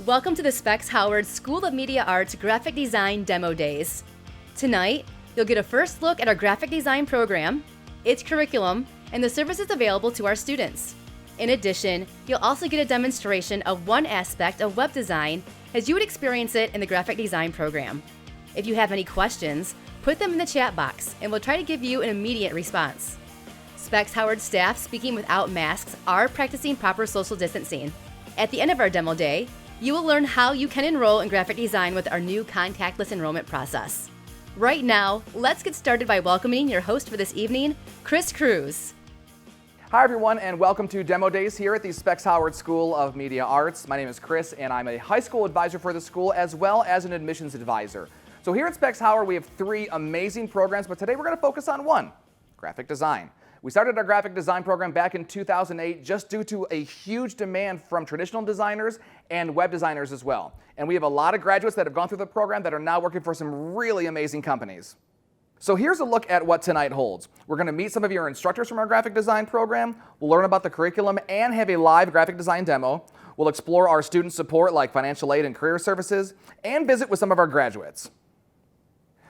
Welcome to the Specs Howard School of Media Arts Graphic Design Demo Days. Tonight, you'll get a first look at our graphic design program, its curriculum, and the services available to our students. In addition, you'll also get a demonstration of one aspect of web design as you would experience it in the graphic design program. If you have any questions, put them in the chat box and we'll try to give you an immediate response. Specs Howard staff speaking without masks are practicing proper social distancing. At the end of our demo day, you will learn how you can enroll in graphic design with our new contactless enrollment process. Right now, let's get started by welcoming your host for this evening, Chris Cruz. Hi everyone, and welcome to Demo Days here at the Specs Howard School of Media Arts. My name is Chris and I'm a high school advisor for the school as well as an admissions advisor. So here at Specs Howard we have three amazing programs, but today we're going to focus on one, graphic design. We started our graphic design program back in 2008 just due to a huge demand from traditional designers and web designers as well. And we have a lot of graduates that have gone through the program that are now working for some really amazing companies. So here's a look at what tonight holds. We're going to meet some of your instructors from our graphic design program. We'll learn about the curriculum and have a live graphic design demo. We'll explore our student support like financial aid and career services and visit with some of our graduates.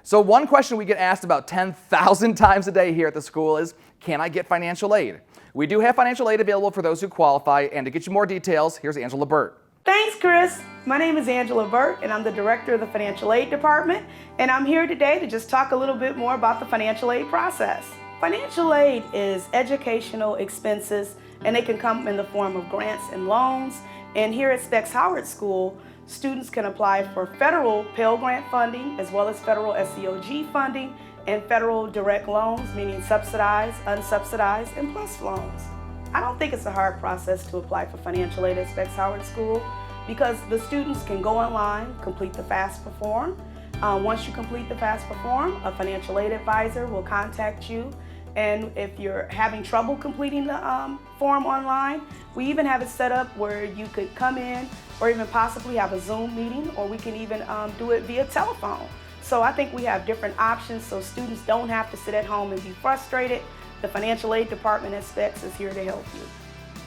So one question we get asked about 10,000 times a day here at the school is, can I get financial aid? We do have financial aid available for those who qualify, and to get you more details, here's Angela Burt. Thanks, Chris. My name is Angela Burt, and I'm the director of the financial aid department, and I'm here today to just talk a little bit more about the financial aid process. Financial aid is educational expenses, and they can come in the form of grants and loans, and here at Specs Howard School, students can apply for federal Pell Grant funding as well as federal SEOG funding and federal direct loans, meaning subsidized, unsubsidized, and plus loans. I don't think it's a hard process to apply for financial aid at Specs Howard School because the students can go online, complete the FAFSA form. Once you complete the FAFSA form, a financial aid advisor will contact you. And if you're having trouble completing the form online, we even have it set up where you could come in or even possibly have a Zoom meeting, or we can even do it via telephone. So I think we have different options so students don't have to sit at home and be frustrated. The financial aid department at Specs is here to help you.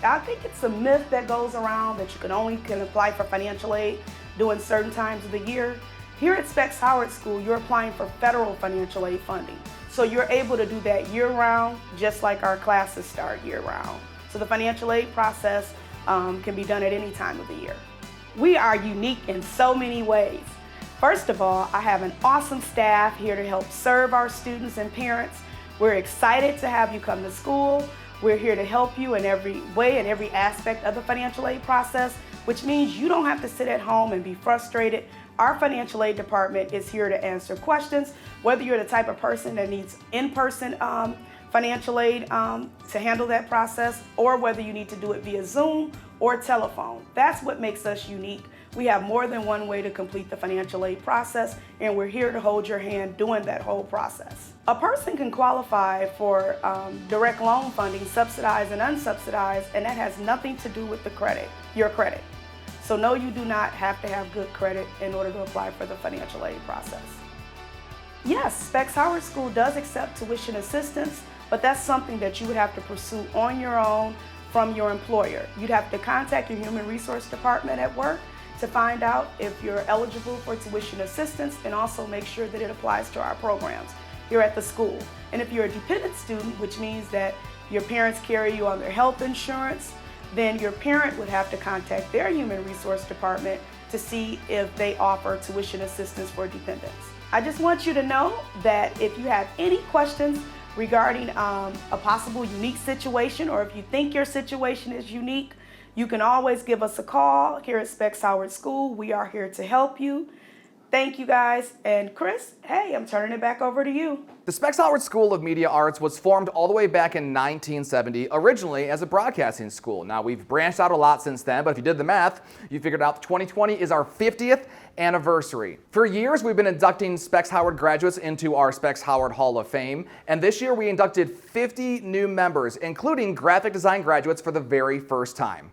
I think it's a myth that goes around that you can apply for financial aid during certain times of the year. Here at Specs Howard School, you're applying for federal financial aid funding. So you're able to do that year-round, just like our classes start year-round. So the financial aid process can be done at any time of the year. We are unique in so many ways. First of all, I have an awesome staff here to help serve our students and parents. We're excited to have you come to school. We're here to help you in every way and every aspect of the financial aid process, which means you don't have to sit at home and be frustrated. Our financial aid department is here to answer questions, whether you're the type of person that needs in-person financial aid to handle that process, or whether you need to do it via Zoom or telephone. That's what makes us unique. We have more than one way to complete the financial aid process, and we're here to hold your hand during that whole process. A person can qualify for direct loan funding, subsidized and unsubsidized, and that has nothing to do with your credit. So no, you do not have to have good credit in order to apply for the financial aid process. Yes, Specs Howard School does accept tuition assistance, but that's something that you would have to pursue on your own from your employer. You'd have to contact your human resource department at work to find out if you're eligible for tuition assistance, and also make sure that it applies to our programs here at the school. And if you're a dependent student, which means that your parents carry you on their health insurance, then your parent would have to contact their human resource department to see if they offer tuition assistance for dependents. I just want you to know that if you have any questions regarding a possible unique situation, or if you think your situation is unique, you can always give us a call here at Specs Howard School. We are here to help you. Thank you guys. And Chris, hey, I'm turning it back over to you. The Specs Howard School of Media Arts was formed all the way back in 1970, originally as a broadcasting school. Now, we've branched out a lot since then, but if you did the math, you figured out 2020 is our 50th anniversary. For years, we've been inducting Specs Howard graduates into our Specs Howard Hall of Fame, and this year we inducted 50 new members, including graphic design graduates for the very first time.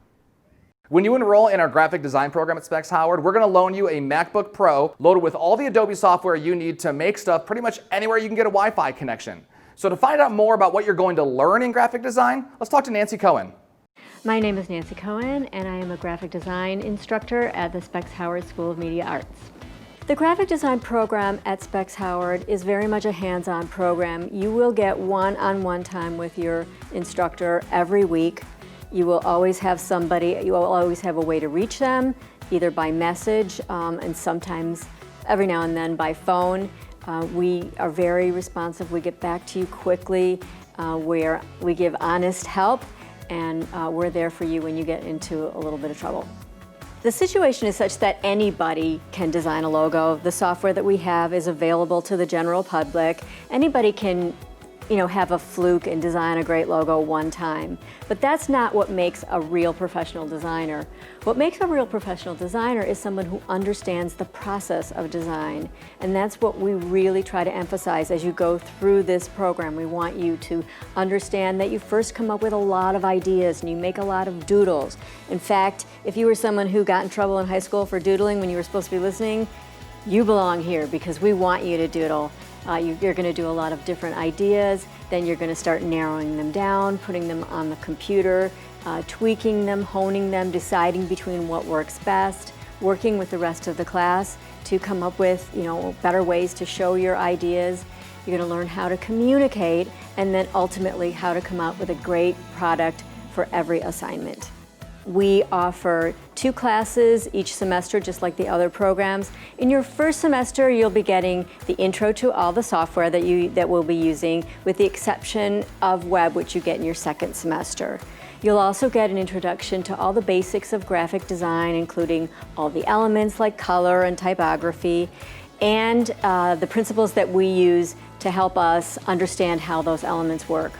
When you enroll in our graphic design program at Specs Howard, we're going to loan you a MacBook Pro loaded with all the Adobe software you need to make stuff pretty much anywhere you can get a Wi-Fi connection. So to find out more about what you're going to learn in graphic design, let's talk to Nancy Cohen. My name is Nancy Cohen, and I am a graphic design instructor at the Specs Howard School of Media Arts. The graphic design program at Specs Howard is very much a hands-on program. You will get one-on-one time with your instructor every week. You will always have somebody, you will always have a way to reach them, either by message and sometimes every now and then by phone. We are very responsive. We get back to you quickly, where we give honest help, and we're there for you when you get into a little bit of trouble. The situation is such that anybody can design a logo. The software that we have is available to the general public. Anybody can, have a fluke and design a great logo one time. But that's not what makes a real professional designer. What makes a real professional designer is someone who understands the process of design. And that's what we really try to emphasize as you go through this program. We want you to understand that you first come up with a lot of ideas and you make a lot of doodles. In fact, if you were someone who got in trouble in high school for doodling when you were supposed to be listening, you belong here because we want you to doodle. You're going to do a lot of different ideas, then you're going to start narrowing them down, putting them on the computer, tweaking them, honing them, deciding between what works best, working with the rest of the class to come up with better ways to show your ideas. You're going to learn how to communicate and then ultimately how to come out with a great product for every assignment. We offer 2 classes each semester, just like the other programs. In your first semester, you'll be getting the intro to all the software that we'll be using, with the exception of web, which you get in your second semester. You'll also get an introduction to all the basics of graphic design, including all the elements like color and typography, and the principles that we use to help us understand how those elements work.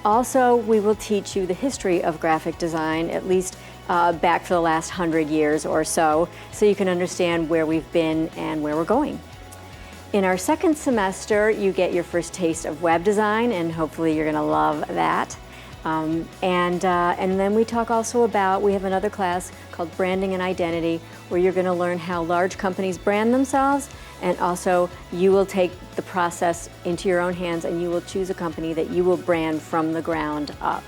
Also, we will teach you the history of graphic design, at least back for the last 100 years or so you can understand where we've been and where we're going. In our second semester, you get your first taste of web design, and hopefully you're going to love that. And then we talk also about, we have another class called Branding and Identity, where you're going to learn how large companies brand themselves, and also you will take the process into your own hands and you will choose a company that you will brand from the ground up.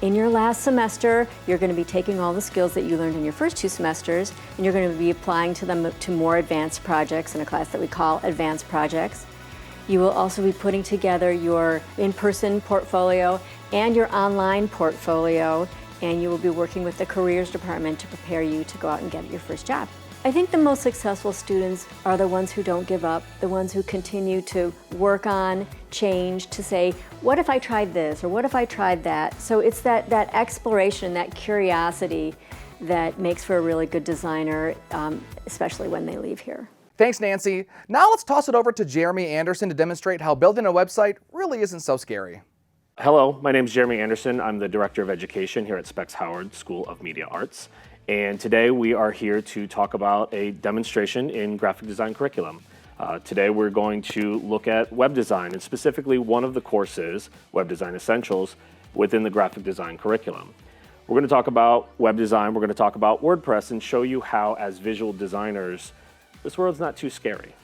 In your last semester, you're going to be taking all the skills that you learned in your first 2 semesters, and you're going to be applying to them to more advanced projects in a class that we call Advanced Projects. You will also be putting together your in-person portfolio and your online portfolio, and you will be working with the careers department to prepare you to go out and get your first job. I think the most successful students are the ones who don't give up, the ones who continue to work on, change, to say, what if I tried this, or what if I tried that? So it's that exploration, that curiosity that makes for a really good designer, especially when they leave here. Thanks, Nancy. Now let's toss it over to Jeremy Anderson to demonstrate how building a website really isn't so scary. Hello, my name is Jeremy Anderson. I'm the Director of Education here at Specs Howard School of Media Arts. And today we are here to talk about a demonstration in graphic design curriculum. Today we're going to look at web design, and specifically one of the courses, Web Design Essentials, within the graphic design curriculum. We're going to talk about web design, we're going to talk about WordPress, and show you how, as visual designers, this world's not too scary.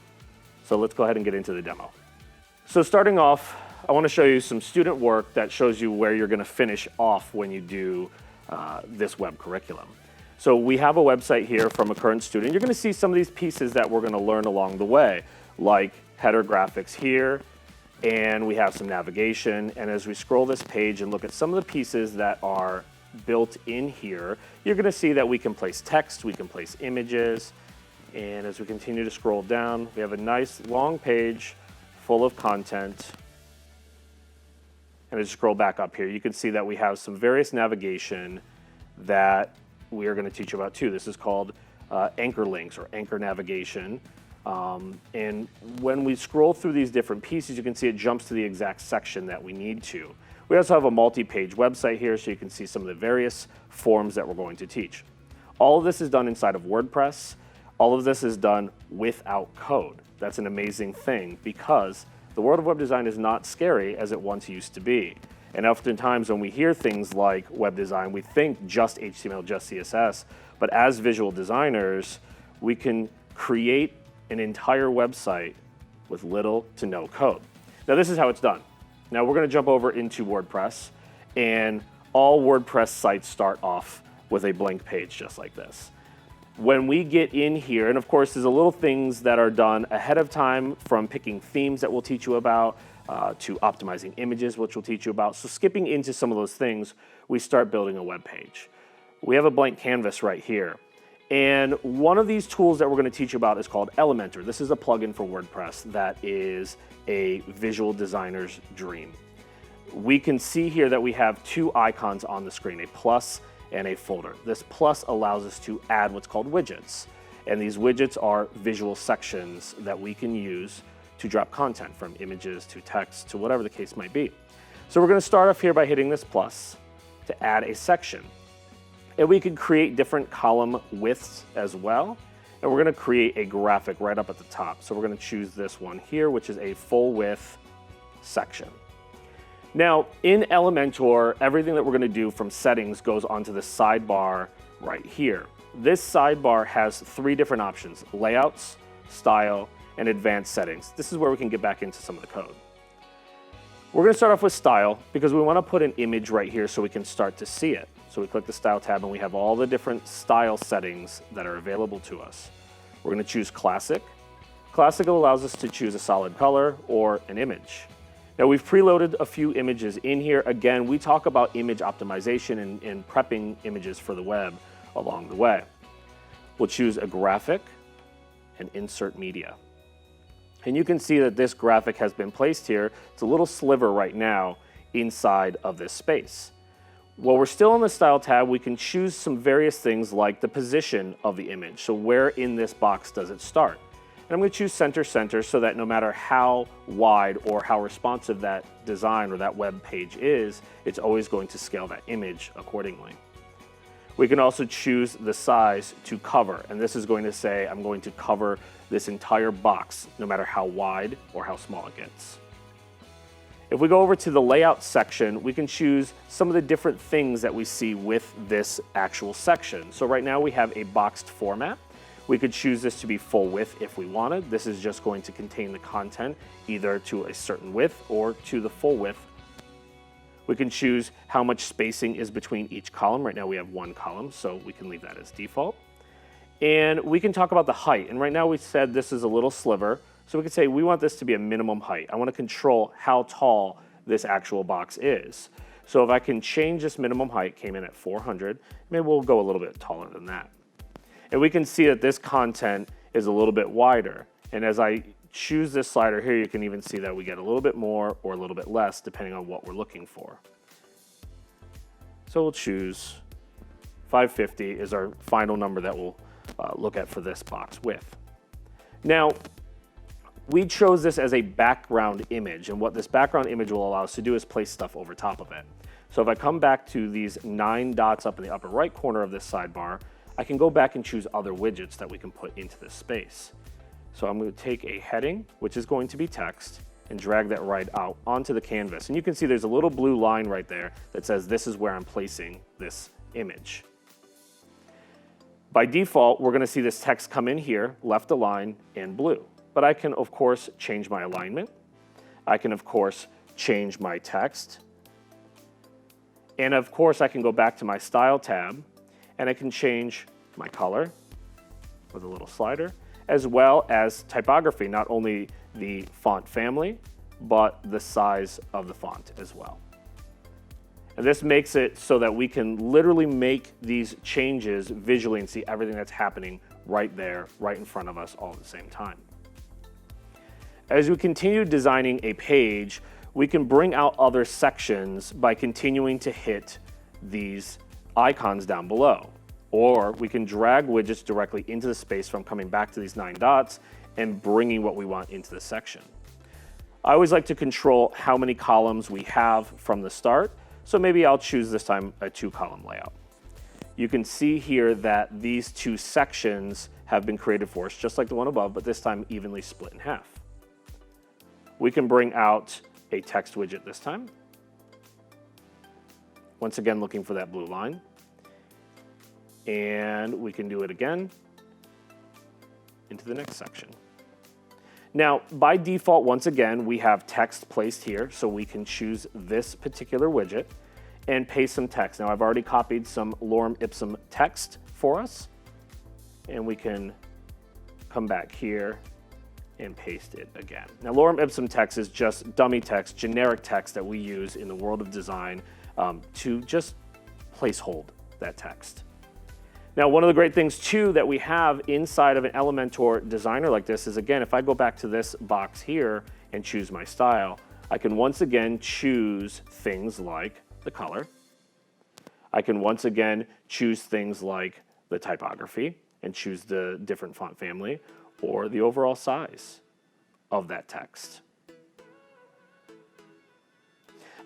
So let's go ahead and get into the demo. So starting off, I want to show you some student work that shows you where you're going to finish off when you do this web curriculum. So we have a website here from a current student. You're going to see some of these pieces that we're going to learn along the way, like header graphics here, and we have some navigation. And as we scroll this page and look at some of the pieces that are built in here, you're going to see that we can place text, we can place images, and as we continue to scroll down, we have a nice long page full of content. And as you scroll back up here, you can see that we have some various navigation that we are going to teach you about too. This is called anchor links or anchor navigation. And when we scroll through these different pieces, you can see it jumps to the exact section that we need to. We also have a multi-page website here, so you can see some of the various forms that we're going to teach. All of this is done inside of WordPress. All of this is done without code. That's an amazing thing, because the world of web design is not scary as it once used to be. And oftentimes when we hear things like web design, we think just HTML, just CSS. But as visual designers, we can create an entire website with little to no code. Now this is how it's done. Now we're going to jump over into WordPress, and All WordPress sites start off with a blank page just like this. When we get in here, and of course there's a little things that are done ahead of time, from picking themes that we'll teach you about, to optimizing images, which we'll teach you about. So skipping into some of those things, we start building a web page. We have a blank canvas right here. And one of these tools that we're going to teach you about is called Elementor. This is a plugin for WordPress that is a visual designer's dream. We can see here that we have two icons on the screen, a plus and a folder. This plus allows us to add what's called widgets. And these widgets are visual sections that we can use to drop content, from images to text to whatever the case might be. So we're going to start off here by hitting this plus to add a section. And we can create different column widths as well. And we're going to create a graphic right up at the top. So we're going to choose this one here, which is a full width section. Now, in Elementor, everything that we're going to do from settings goes onto the sidebar right here. This sidebar has three different options: layouts, style, and advanced settings. This is where we can get back into some of the code. We're going to start off with style because we want to put an image right here so we can start to see it. So we click the style tab and we have all the different style settings that are available to us. We're going to choose classic. Classic allows us to choose a solid color or an image. Now, we've preloaded a few images in here. Again, we talk about image optimization and prepping images for the web along the way. We'll choose a graphic and insert media. And you can see that this graphic has been placed here. It's a little sliver right now inside of this space. While we're still on the Style tab, we can choose some various things like the position of the image. So where in this box does it start? And I'm going to choose center so that no matter how wide or how responsive that design or that web page is, it's always going to scale that image accordingly. We can also choose the size to cover, and this is going to say I'm going to cover this entire box no matter how wide or how small it gets. If we go over to the layout section, we can choose some of the different things that we see with this actual section. So right now we have a boxed format. We could choose this to be full width if we wanted. This is just going to contain the content either to a certain width or to the full width. We can choose how much spacing is between each column. Right now we have one column, so we can leave that as default. And we can talk about the height. And right now we said this is a little sliver. So we could say we want this to be a minimum height. I want to control how tall this actual box is. So if I can change this minimum height, came in at 400, maybe we'll go a little bit taller than that. And we can see that this content is a little bit wider. And as I choose this slider here, you can even see that we get a little bit more or a little bit less depending on what we're looking for. So we'll choose 550 is our final number that we'll look at for this box width. Now, we chose this as a background image, and what this background image will allow us to do is place stuff over top of it. So if I come back to these 9 dots up in the upper right corner of this sidebar, I can go back and choose other widgets that we can put into this space. So I'm going to take a heading, which is going to be text, and drag that right out onto the canvas. And you can see there's a little blue line right there that says this is where I'm placing this image. By default, we're going to see this text come in here, left align, and blue. But I can, of course, change my alignment. I can, of course, change my text. And, of course, I can go back to my Style tab, and I can change my color with a little slider, as well as typography, not only the font family, but the size of the font as well. And this makes it so that we can literally make these changes visually and see everything that's happening right there, right in front of us all at the same time. As we continue designing a page, we can bring out other sections by continuing to hit these icons down below. Or we can drag widgets directly into the space from coming back to these 9 dots and bringing what we want into the section. I always like to control how many columns we have from the start, so maybe I'll choose this time a 2-column layout. You can see here that these 2 sections have been created for us, just like the one above, but this time evenly split in half. We can bring out a text widget this time. Once again, looking for that blue line. And we can do it again into the next section. Now, by default, once again, we have text placed here, so we can choose this particular widget. and paste some text. Now I've already copied some lorem ipsum text for us, and we can come back here and paste it again. Now lorem ipsum text is just dummy text, generic text that we use in the world of design to just placehold that text. Now, one of the great things too that we have inside of an Elementor designer like this is, again, if I go back to this box here and choose my style, I can once again choose things like the color. I can once again choose things like the typography and choose the different font family or the overall size of that text.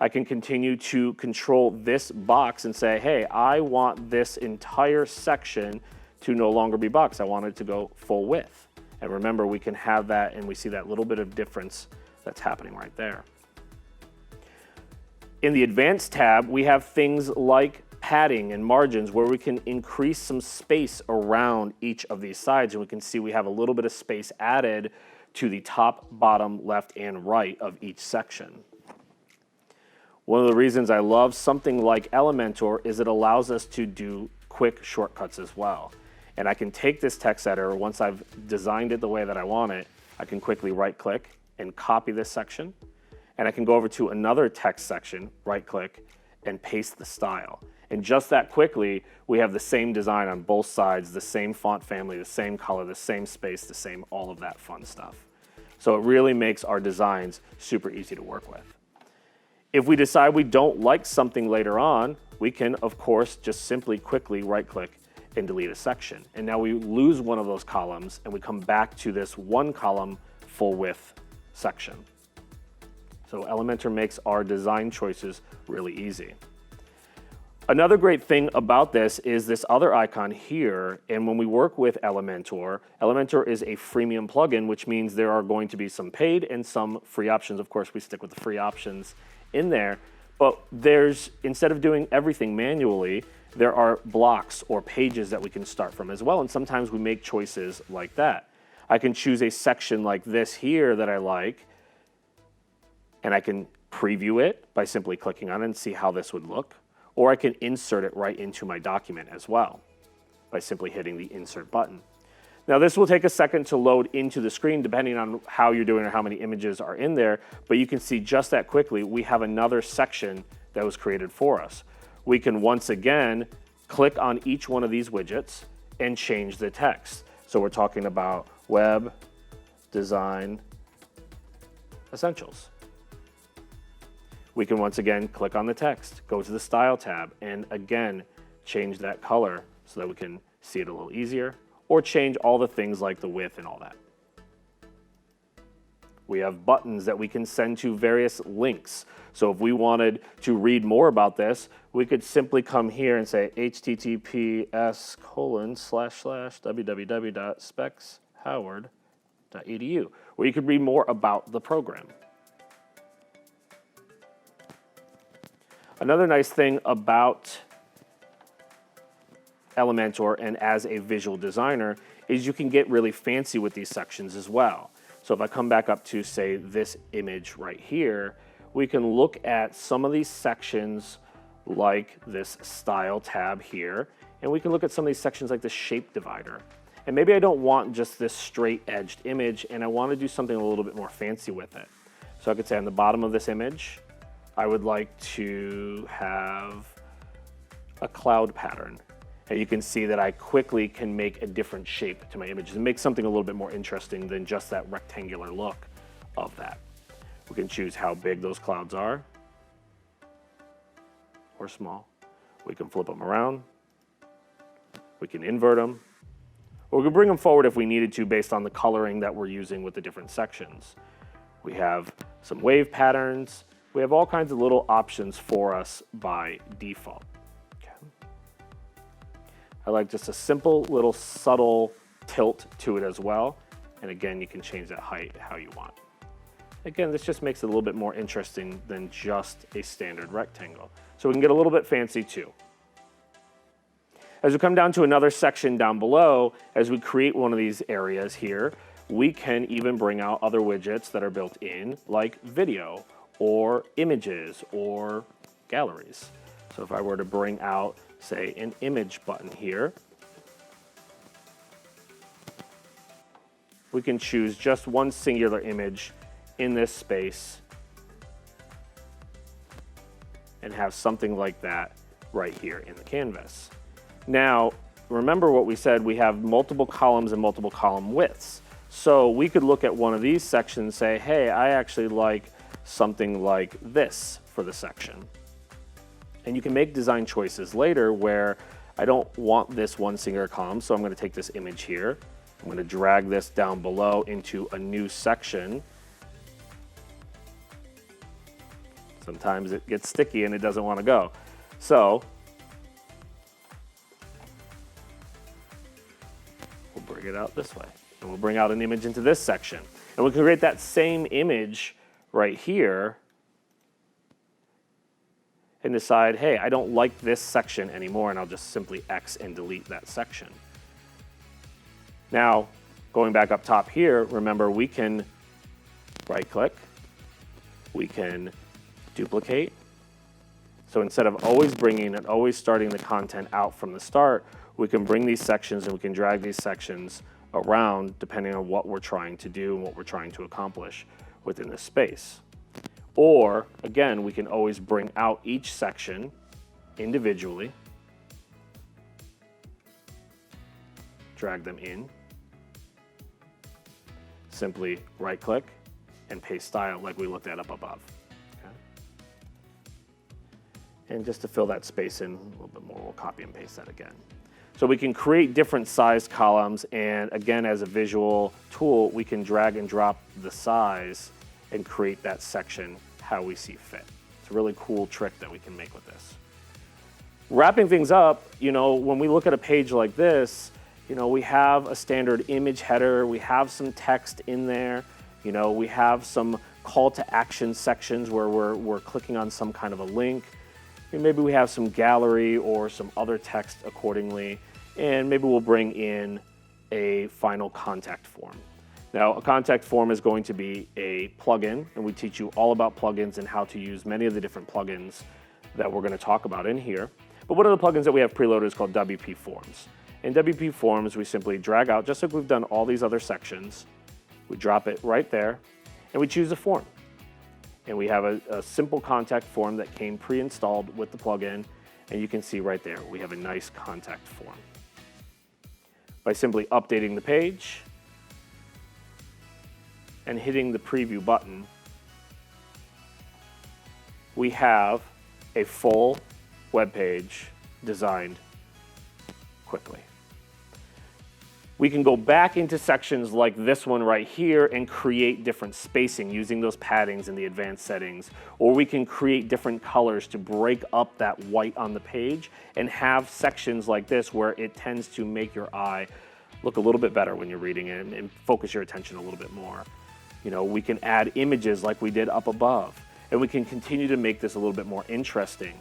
I can continue to control this box and say, hey, I want this entire section to no longer be boxed. I want it to go full width. And remember, we can have that, and we see that little bit of difference that's happening right there. In the Advanced tab, we have things like padding and margins where we can increase some space around each of these sides, and we can see we have a little bit of space added to the top, bottom, left, and right of each section. One of the reasons I love something like Elementor is it allows us to do quick shortcuts as well. And I can take this text editor, once I've designed it the way that I want it, I can quickly right click and copy this section. And I can go over to another text section, right click, and paste the style. And just that quickly, we have the same design on both sides, the same font family, the same color, the same space, the same all of that fun stuff. So it really makes our designs super easy to work with. If we decide we don't like something later on, we can, of course, just simply quickly right-click and delete a section. And now we lose one of those columns, and we come back to this one column full-width section. So Elementor makes our design choices really easy. Another great thing about this is this other icon here, and when we work with Elementor, Elementor is a freemium plugin, which means there are going to be some paid and some free options. Of course, we stick with the free options in there, but instead of doing everything manually, there are blocks or pages that we can start from as well, and sometimes we make choices like that. I can choose a section like this here that I like, and I can preview it by simply clicking on it and see how this would look, or I can insert it right into my document as well by simply hitting the insert button. Now this will take a second to load into the screen depending on how you're doing or how many images are in there, but you can see just that quickly we have another section that was created for us. We can once again click on each one of these widgets and change the text. So we're talking about Web Design Essentials. We can once again click on the text, go to the Style tab, and again change that color so that we can see it a little easier, or change all the things like the width and all that. We have buttons that we can send to various links. So if we wanted to read more about this, we could simply come here and say https://www.spexhoward.edu, where you could read more about the program. Another nice thing about Elementor and as a visual designer is you can get really fancy with these sections as well. So if I come back up to, say, this image right here, we can look at some of these sections like this Style tab here, and we can look at some of these sections like the Shape divider. And maybe I don't want just this straight-edged image, and I want to do something a little bit more fancy with it. So I could say on the bottom of this image, I would like to have a cloud pattern. And you can see that I quickly can make a different shape to my images and make something a little bit more interesting than just that rectangular look of that. We can choose how big those clouds are or small. We can flip them around. We can invert them. Or we can bring them forward if we needed to based on the coloring that we're using with the different sections. We have some wave patterns. We have all kinds of little options for us by default. I like just a simple little subtle tilt to it as well. And again, you can change that height how you want. Again, this just makes it a little bit more interesting than just a standard rectangle. So we can get a little bit fancy too. As we come down to another section down below, as we create one of these areas here, we can even bring out other widgets that are built in, like video or images or galleries. So if I were to bring out, say, an image button here, we can choose just one singular image in this space and have something like that right here in the canvas. Now, remember what we said, we have multiple columns and multiple column widths. So we could look at one of these sections and say, hey, I actually like something like this for the section. And you can make design choices later where I don't want this one singular column, so I'm going to take this image here. I'm going to drag this down below into a new section. Sometimes it gets sticky and it doesn't want to go. So we'll bring it out this way. And we'll bring out an image into this section. And we can create that same image right here and decide, hey, I don't like this section anymore, and I'll just simply X and delete that section. Now, going back up top here, remember we can right-click, we can duplicate. So instead of always bringing and always starting the content out from the start, we can bring these sections and we can drag these sections around depending on what we're trying to do and what we're trying to accomplish within this space. Or, again, we can always bring out each section individually, drag them in, simply right-click and paste style like we looked at up above. Okay? And just to fill that space in a little bit more, we'll copy and paste that again. So we can create different sized columns, and again, as a visual tool, we can drag and drop the size and create that section how we see fit. It's a really cool trick that we can make with this. Wrapping things up, when we look at a page like this, we have a standard image header, we have some text in there, we have some call to action sections where we're clicking on some kind of a link. Maybe we have some gallery or some other text accordingly, and maybe we'll bring in a final contact form. Now, a contact form is going to be a plugin, and we teach you all about plugins and how to use many of the different plugins that we're going to talk about in here. But one of the plugins that we have preloaded is called WP Forms. In WP Forms, we simply drag out, just like we've done all these other sections, we drop it right there, and we choose a form. And we have a simple contact form that came pre-installed with the plugin, and you can see right there, we have a nice contact form. By simply updating the page and hitting the preview button, we have a full web page designed quickly. We can go back into sections like this one right here and create different spacing using those paddings in the advanced settings, or we can create different colors to break up that white on the page and have sections like this where it tends to make your eye look a little bit better when you're reading it and focus your attention a little bit more. We can add images like we did up above, and we can continue to make this a little bit more interesting.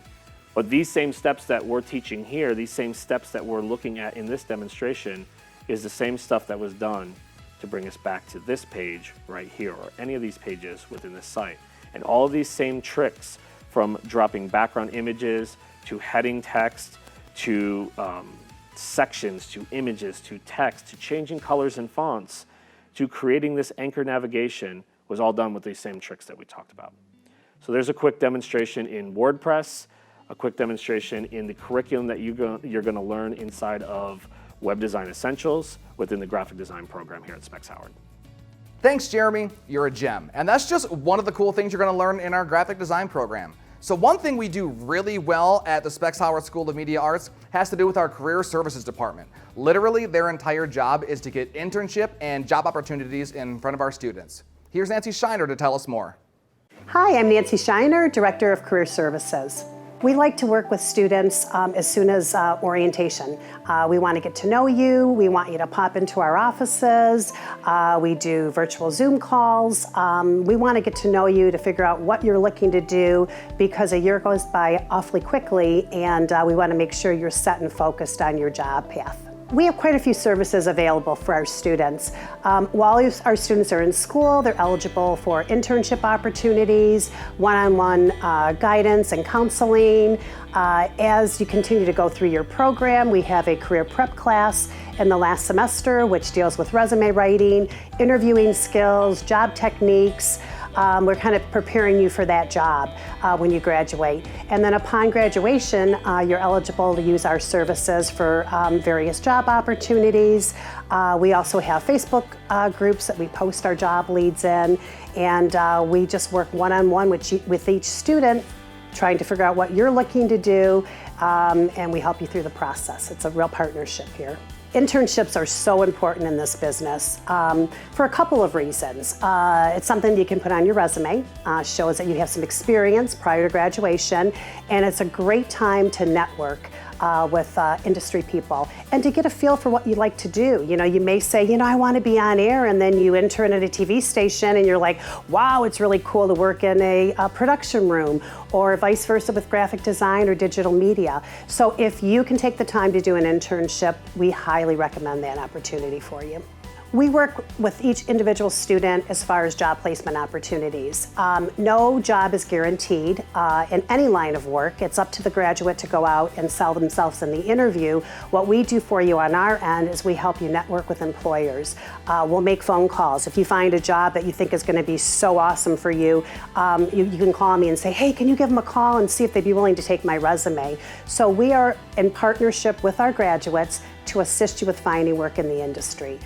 But these same steps that we're teaching here, these same steps that we're looking at in this demonstration, is the same stuff that was done to bring us back to this page right here, or any of these pages within this site. And all of these same tricks, from dropping background images, to heading text, to sections, to images, to text, to changing colors and fonts, to creating this anchor navigation, was all done with these same tricks that we talked about. So there's a quick demonstration in WordPress, a quick demonstration in the curriculum that you're going to learn inside of Web Design Essentials within the graphic design program here at Specs Howard. Thanks, Jeremy. You're a gem. And that's just one of the cool things you're going to learn in our graphic design program. So one thing we do really well at the Specs Howard School of Media Arts has to do with our Career Services Department. Literally, their entire job is to get internship and job opportunities in front of our students. Here's Nancy Shiner to tell us more. Hi, I'm Nancy Shiner, Director of Career Services. We like to work with students as soon as orientation. We want to get to know you. We want you to pop into our offices. We do virtual Zoom calls. We want to get to know you to figure out what you're looking to do, because a year goes by awfully quickly, and we want to make sure you're set and focused on your job path. We have quite a few services available for our students. While our students are in school, they're eligible for internship opportunities, one-on-one guidance and counseling. As you continue to go through your program, we have a career prep class in the last semester, which deals with resume writing, interviewing skills, job techniques. We're kind of preparing you for that job when you graduate. And then upon graduation, you're eligible to use our services for various job opportunities. We also have Facebook groups that we post our job leads in, and we just work one-on-one with each student, trying to figure out what you're looking to do, and we help you through the process. It's a real partnership here. Internships are so important in this business for a couple of reasons. It's something you can put on your resume, shows that you have some experience prior to graduation, and it's a great time to network with industry people and to get a feel for what you like to do. You know, you may say, you know, I want to be on air, and then you intern at a TV station and you're like, wow, it's really cool to work in a production room, or vice versa with graphic design or digital media. So if you can take the time to do an internship, we highly recommend that opportunity for you. We work with each individual student as far as job placement opportunities. No job is guaranteed in any line of work. It's up to the graduate to go out and sell themselves in the interview. What we do for you on our end is we help you network with employers. We'll make phone calls. If you find a job that you think is going to be so awesome for you, you can call me and say, hey, can you give them a call and see if they'd be willing to take my resume? So we are in partnership with our graduates to assist you with finding work in the industry.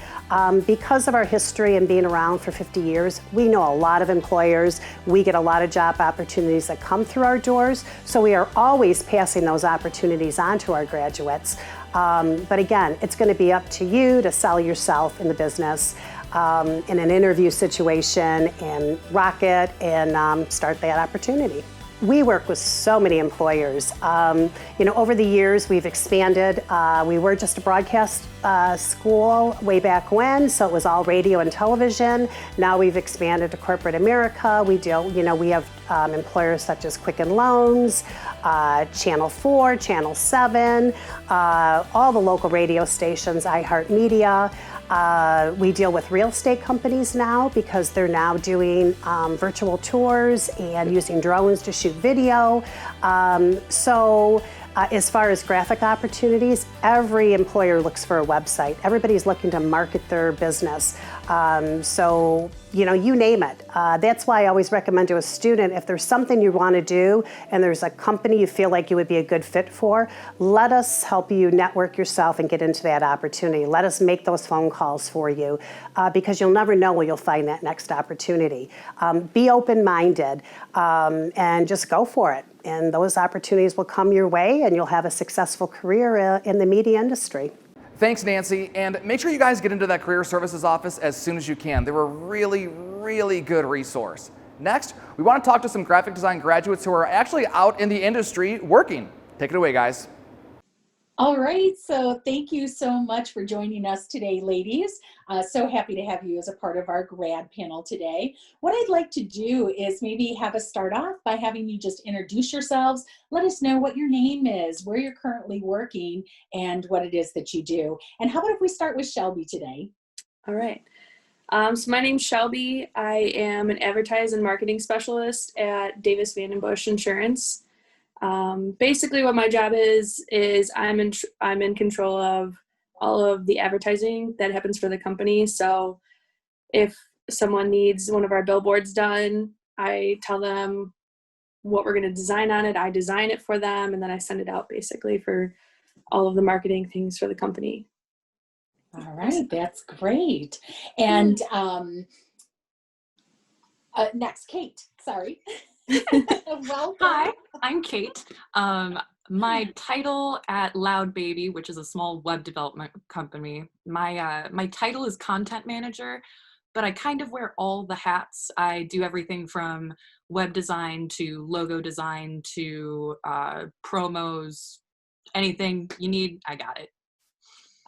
Because of our history and being around for 50 years, we know a lot of employers. We get a lot of job opportunities that come through our doors, so we are always passing those opportunities on to our graduates. But again, it's going to be up to you to sell yourself in the business in an interview situation and rock it and start that opportunity. We work with so many employers. You know, over the years, we've expanded. We were just a broadcast school way back when, so it was all radio and television. Now we've expanded to corporate America. We have employers such as Quicken Loans, Channel 4, Channel 7, all the local radio stations, iHeartMedia. We deal with real estate companies now because they're now doing virtual tours and using drones to shoot video. As far as graphic opportunities, every employer looks for a website. Everybody's looking to market their business. You name it. That's why I always recommend to a student, if there's something you want to do and there's a company you feel like you would be a good fit for, let us help you network yourself and get into that opportunity. Let us make those phone calls for you because you'll never know where you'll find that next opportunity. Be open-minded and just go for it. And those opportunities will come your way and you'll have a successful career in the media industry. Thanks, Nancy, and make sure you guys get into that career services office as soon as you can. They're a really, really good resource. Next, we want to talk to some graphic design graduates who are actually out in the industry working. Take it away, guys. All right, so thank you so much for joining us today, ladies. So happy to have you as a part of our grad panel today. What I'd like to do is maybe have us start off by having you just introduce yourselves. Let us know what your name is, where you're currently working, and what it is that you do. And how about if we start with Shelby today? All right. So my name's Shelby. I am an advertising and marketing specialist at Davis Van Bush Insurance. Basically what my job is I'm in control of all of the advertising that happens for the company. So if someone needs one of our billboards done, I tell them what we're going to design on it. I design it for them, and then I send it out basically for all of the marketing things for the company. All right, that's great. And next, Kate, sorry. Welcome. Hi, I'm Kate. My title at Loud Baby, which is a small web development company, my title is content manager, but I kind of wear all the hats. I do everything from web design to logo design to promos, anything you need, I got it.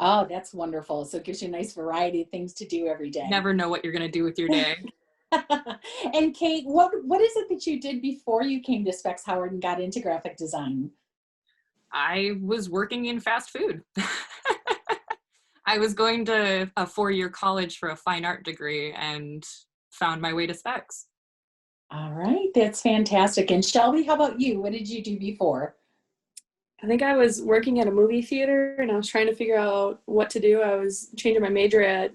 Oh, that's wonderful. So it gives you a nice variety of things to do every day. Never know what you're going to do with your day. And Kate, what is it that you did before you came to Specs Howard and got into graphic design? I was working in fast food. I was going to a 4-year college for a fine art degree and found my way to specs. All right, that's fantastic. And Shelby, how about you? What did you do before? I think I was working at a movie theater and I was trying to figure out what to do. I was changing my major at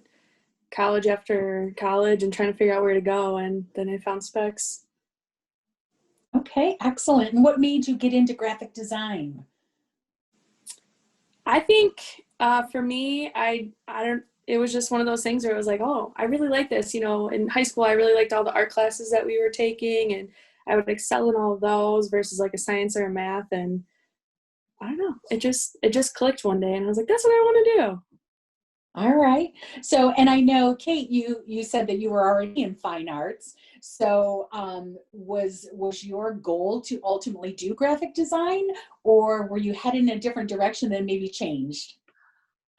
college after college and trying to figure out where to go. And then I found specs. Okay, excellent. And what made you get into graphic design? I think for me, I don't, it was just one of those things where it was like, oh, I really like this. You know, in high school, I really liked all the art classes that we were taking and I would excel in all of those versus like a science or a math. And I don't know, it just clicked one day and I was like, that's what I want to do. All right. So, and I know, Kate, you said that you were already in fine arts. So, was your goal to ultimately do graphic design, or were you headed in a different direction that maybe changed?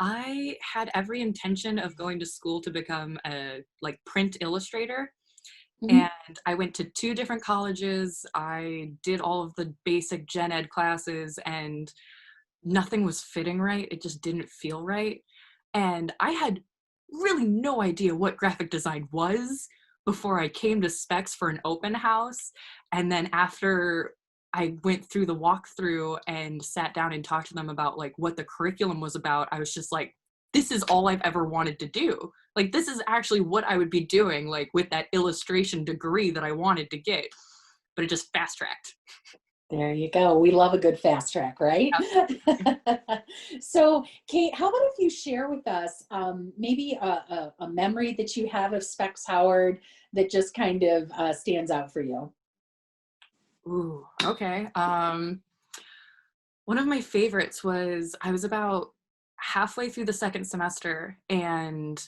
I had every intention of going to school to become a like print illustrator. Mhm. And I went to 2 different colleges. I did all of the basic gen ed classes and nothing was fitting right. It just didn't feel right. And I had really no idea what graphic design was before I came to Specs for an open house. And then after I went through the walkthrough and sat down and talked to them about like what the curriculum was about, I was just like, this is all I've ever wanted to do. Like, this is actually what I would be doing, like with that illustration degree that I wanted to get, but it just fast tracked. There you go. We love a good fast track, right? So, Kate, how about if you share with us maybe a memory that you have of Specs Howard that just kind of stands out for you? Ooh, okay. One of my favorites was I was about halfway through the second semester and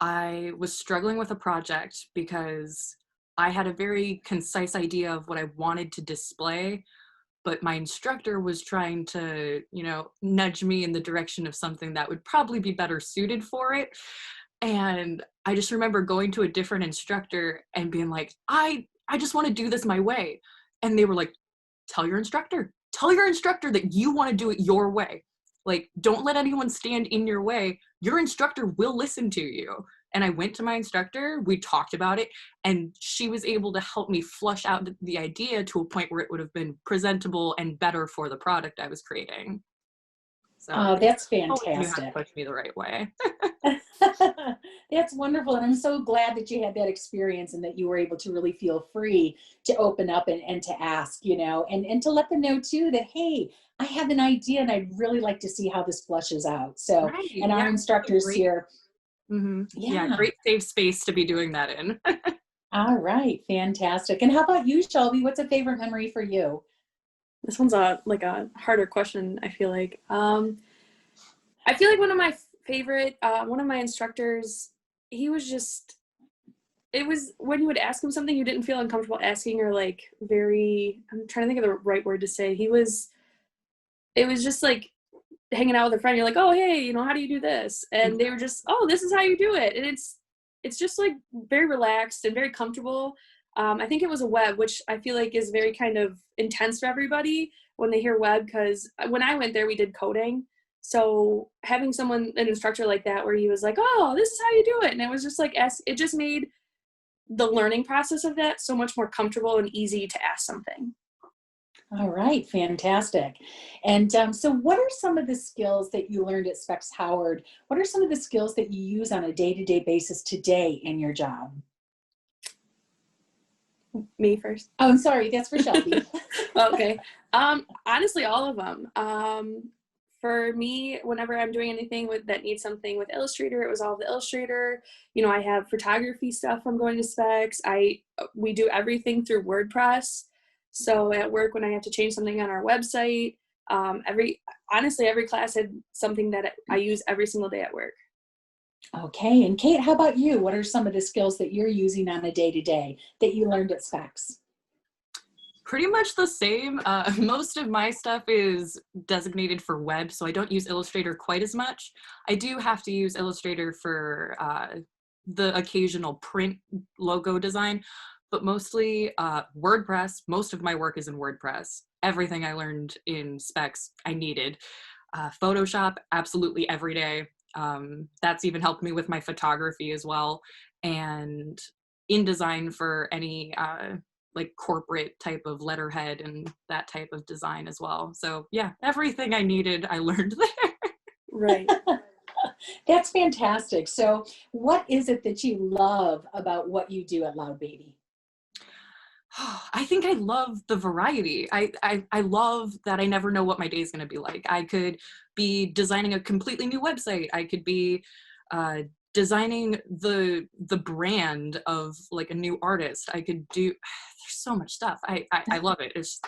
I was struggling with a project because I had a very concise idea of what I wanted to display, but my instructor was trying to, you know, nudge me in the direction of something that would probably be better suited for it. And I just remember going to a different instructor and being like, I just want to do this my way. And they were like, tell your instructor that you want to do it your way. Like, don't let anyone stand in your way. Your instructor will listen to you. And I went to my instructor, we talked about it, and she was able to help me flush out the idea to a point where it would have been presentable and better for the product I was creating. So That's always knew how to fantastic. push me the right way. That's wonderful. And I'm so glad that you had that experience and that you were able to really feel free to open up and to ask, you know, and to let them know too that, hey, I have an idea and I'd really like to see how this flushes out. So, Right. and our Yeah. instructors Great. here. Yeah. Yeah. Great safe space to be doing that in. All right. Fantastic. And how about you, Shelby? What's a favorite memory for you? This one's a harder question, I feel like. I feel like one of my favorite, one of my instructors, he was just, it was when you would ask him something you didn't feel uncomfortable asking or like very, I'm trying to think of the right word to say. It was just like hanging out with a friend. You're like, oh, hey, you know, how do you do this? And they were just, oh, this is how you do it. And it's just like very relaxed and very comfortable. I think it was a web, which I feel like is very kind of intense for everybody when they hear web, because when I went there, we did coding. So having an instructor like that, where he was like, oh, this is how you do it. And it was just like, it just made the learning process of that so much more comfortable and easy to ask something. All right, fantastic. And so what are some of the skills that you learned at Specs Howard? What are some of the skills that you use on a day-to-day basis today in your job? Me first. Oh, I'm sorry, that's for Shelby. Okay. Honestly, all of them. For me, whenever I'm doing anything that needs something with Illustrator, it was all the Illustrator. You know, I have photography stuff from going to Specs. We do everything through WordPress. So at work, when I have to change something on our website, every class had something that I use every single day at work. Okay, and Kate, how about you? What are some of the skills that you're using on a day-to-day that you learned at Specs? Pretty much the same. Most of my stuff is designated for web, so I don't use Illustrator quite as much. I do have to use Illustrator for the occasional print logo design, but mostly WordPress. Most of my work is in WordPress. Everything I learned in Specs, I needed. Photoshop, absolutely every day. That's even helped me with my photography as well, and InDesign for any like corporate type of letterhead and that type of design as well. So yeah, everything I needed, I learned there. Right. That's fantastic. So what is it that you love about what you do at Loud Baby? I think I love the variety. I love that I never know what my day is going to be like. I could be designing a completely new website. I could be designing the brand of like a new artist. I could do, there's so much stuff. I love it. It's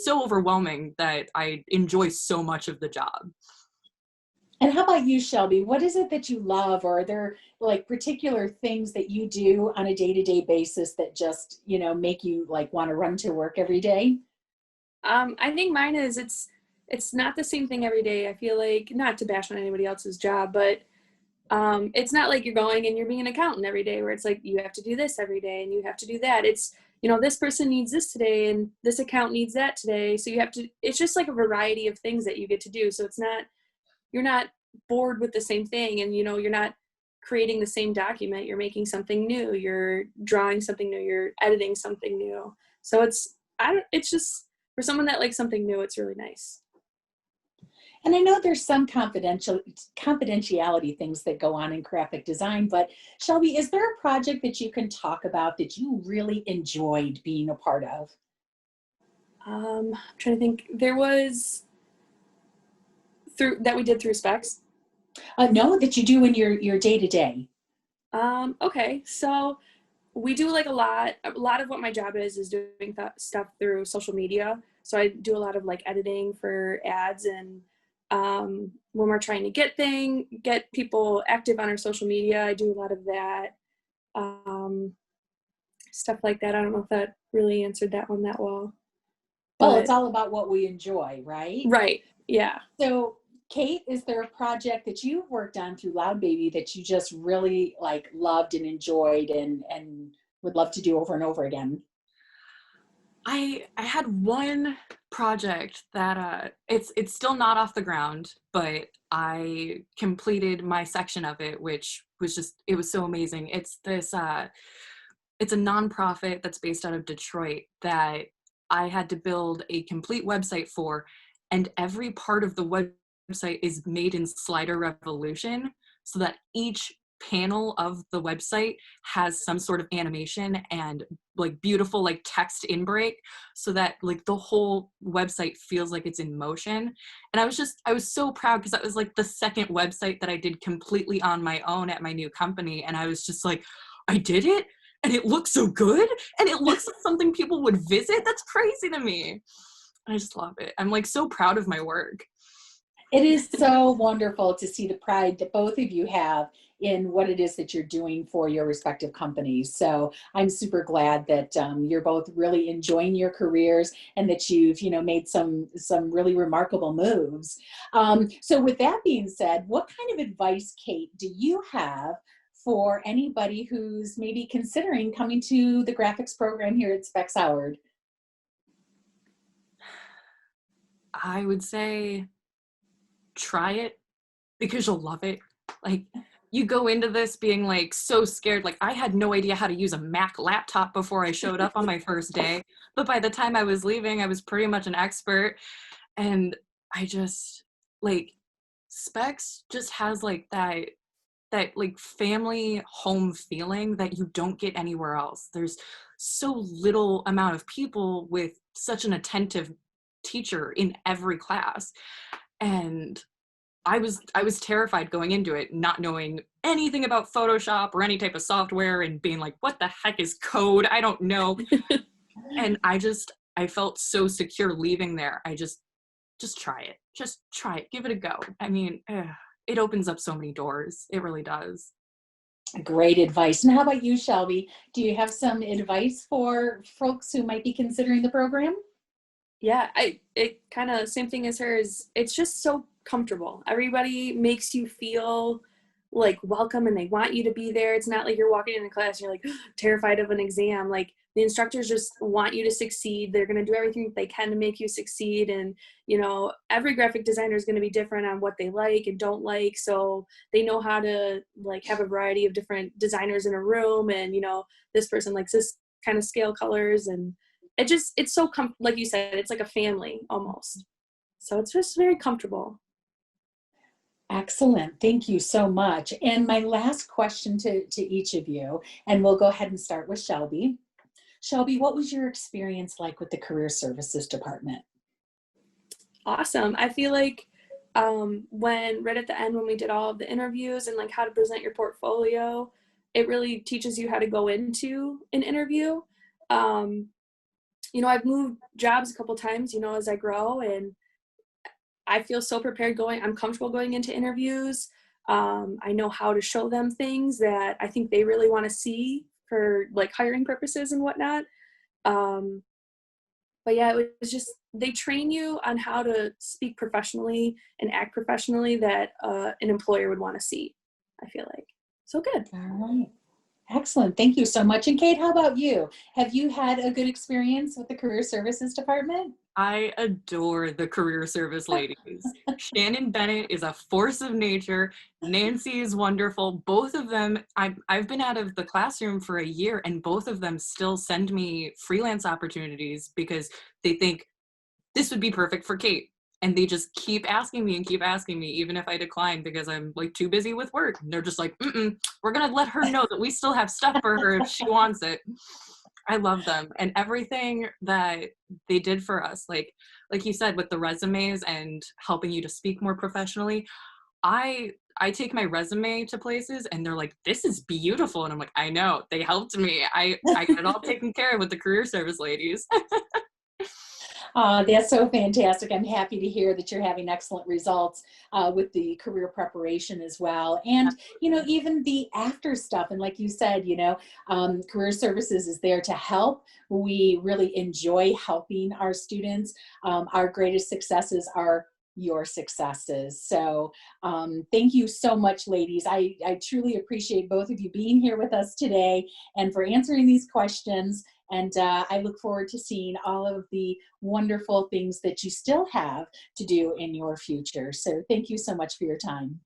so overwhelming that I enjoy so much of the job. And how about you, Shelby? What is it that you love, or are there like particular things that you do on a day-to-day basis that just, you know, make you like want to run to work every day? I think mine is it's not the same thing every day. I feel like, not to bash on anybody else's job, but it's not like you're going and you're being an accountant every day where it's like you have to do this every day and you have to do that. It's, you know, this person needs this today and this account needs that today. So you have to, it's just like a variety of things that you get to do. So it's not, you're not bored with the same thing, and you know, you're not creating the same document. You're making something new, you're drawing something new, you're editing something new. So it's just, for someone that likes something new, it's really nice. And I know there's some confidentiality things that go on in graphic design, but Shelby, is there a project that you can talk about that you really enjoyed being a part of? I'm trying to think. There was that we did through Specs. No, that you do in your day-to-day. Okay, so we do like a lot of what my job is doing stuff through social media. So I do a lot of like editing for ads, and when we're trying to get people active on our social media, I do a lot of that. Stuff like that. I don't know if that really answered that one that well. Well, it's all about what we enjoy, right? Right. Yeah. So Kate, is there a project that you've worked on through Loud Baby that you just really like loved and enjoyed and would love to do over and over again? I had one project that it's still not off the ground, but I completed my section of it, which was just, it was so amazing. It's this it's a nonprofit that's based out of Detroit that I had to build a complete website for, and every part of the website is made in Slider Revolution, so that each panel of the website has some sort of animation and like beautiful like text in break, so that like the whole website feels like it's in motion. And I was so proud because that was like the second website that I did completely on my own at my new company, and I was just like, I did it and it looks so good and it looks like something people would visit. That's crazy to me. I just love it. I'm like so proud of my work. It is so wonderful to see the pride that both of you have in what it is that you're doing for your respective companies. So I'm super glad that you're both really enjoying your careers and that you've, you know, made some really remarkable moves. So with that being said, what kind of advice, Kate, do you have for anybody who's maybe considering coming to the graphics program here at Specs Howard? I would say try it because you'll love it. Like, you go into this being like so scared. Like, I had no idea how to use a Mac laptop before I showed up on my first day, but by the time I was leaving, I was pretty much an expert. And I just like, Specs just has like that like family home feeling that you don't get anywhere else. There's so little amount of people with such an attentive teacher in every class. And I was terrified going into it, not knowing anything about Photoshop or any type of software, and being like, what the heck is code? I don't know. And I felt so secure leaving there. I just try it. Just try it. Give it a go. I mean, it opens up so many doors. It really does. Great advice. And how about you, Shelby? Do you have some advice for folks who might be considering the program? Yeah, it kind of same thing as hers. It's just so comfortable. Everybody makes you feel like welcome and they want you to be there. It's not like you're walking into class and you're like terrified of an exam. Like the instructors just want you to succeed. They're going to do everything they can to make you succeed. And, you know, every graphic designer is going to be different on what they like and don't like. So they know how to like have a variety of different designers in a room. And, you know, this person likes this kind of scale colors. And it's so, like you said, it's like a family almost. So it's just very comfortable. Excellent. Thank you so much. And my last question to each of you, and we'll go ahead and start with Shelby. Shelby, what was your experience like with the Career Services Department? Awesome. I feel like when right at the end, when we did all of the interviews and like how to present your portfolio, it really teaches you how to go into an interview. You know, I've moved jobs a couple times, you know, as I grow, and I feel so prepared I'm comfortable going into interviews. I know how to show them things that I think they really want to see for like hiring purposes and whatnot. But yeah, it was just, they train you on how to speak professionally and act professionally that an employer would want to see, I feel like. So good. All right. Excellent. Thank you so much. And Kate, how about you? Have you had a good experience with the Career Services Department? I adore the career service ladies. Shannon Bennett is a force of nature. Nancy is wonderful. Both of them, I've been out of the classroom for a year, and both of them still send me freelance opportunities because they think this would be perfect for Kate. And they just keep asking me, even if I decline because I'm like too busy with work. And they're just like, we're going to let her know that we still have stuff for her if she wants it. I love them, and everything that they did for us, like you said, with the resumes and helping you to speak more professionally. I take my resume to places and they're like, this is beautiful. And I'm like, I know, they helped me. I got it all taken care of with the career service ladies. That's so fantastic. I'm happy to hear that you're having excellent results with the career preparation as well. And, you know, even the after stuff. And like you said, you know, Career Services is there to help. We really enjoy helping our students. Our greatest successes are your successes. So thank you so much, ladies. I truly appreciate both of you being here with us today and for answering these questions. And I look forward to seeing all of the wonderful things that you still have to do in your future. So thank you so much for your time.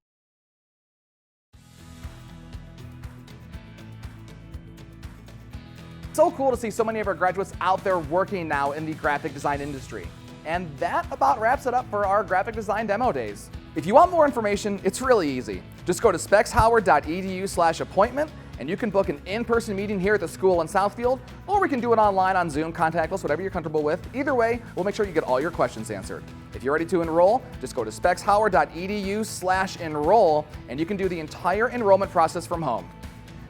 So cool to see so many of our graduates out there working now in the graphic design industry. And that about wraps it up for our graphic design demo days. If you want more information, it's really easy. Just go to spexhoward.edu/appointment and you can book an in-person meeting here at the school in Southfield, or we can do it online on Zoom, contactless, whatever you're comfortable with. Either way, we'll make sure you get all your questions answered. If you're ready to enroll, just go to spexhoward.edu/enroll and you can do the entire enrollment process from home.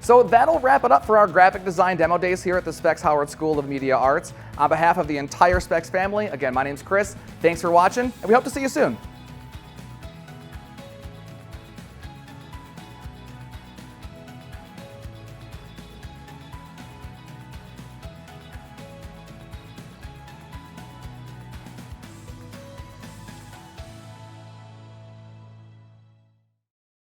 So that'll wrap it up for our graphic design demo days here at the Specs Howard School of Media Arts. On behalf of the entire Specs family, again, my name's Chris. Thanks for watching, and we hope to see you soon.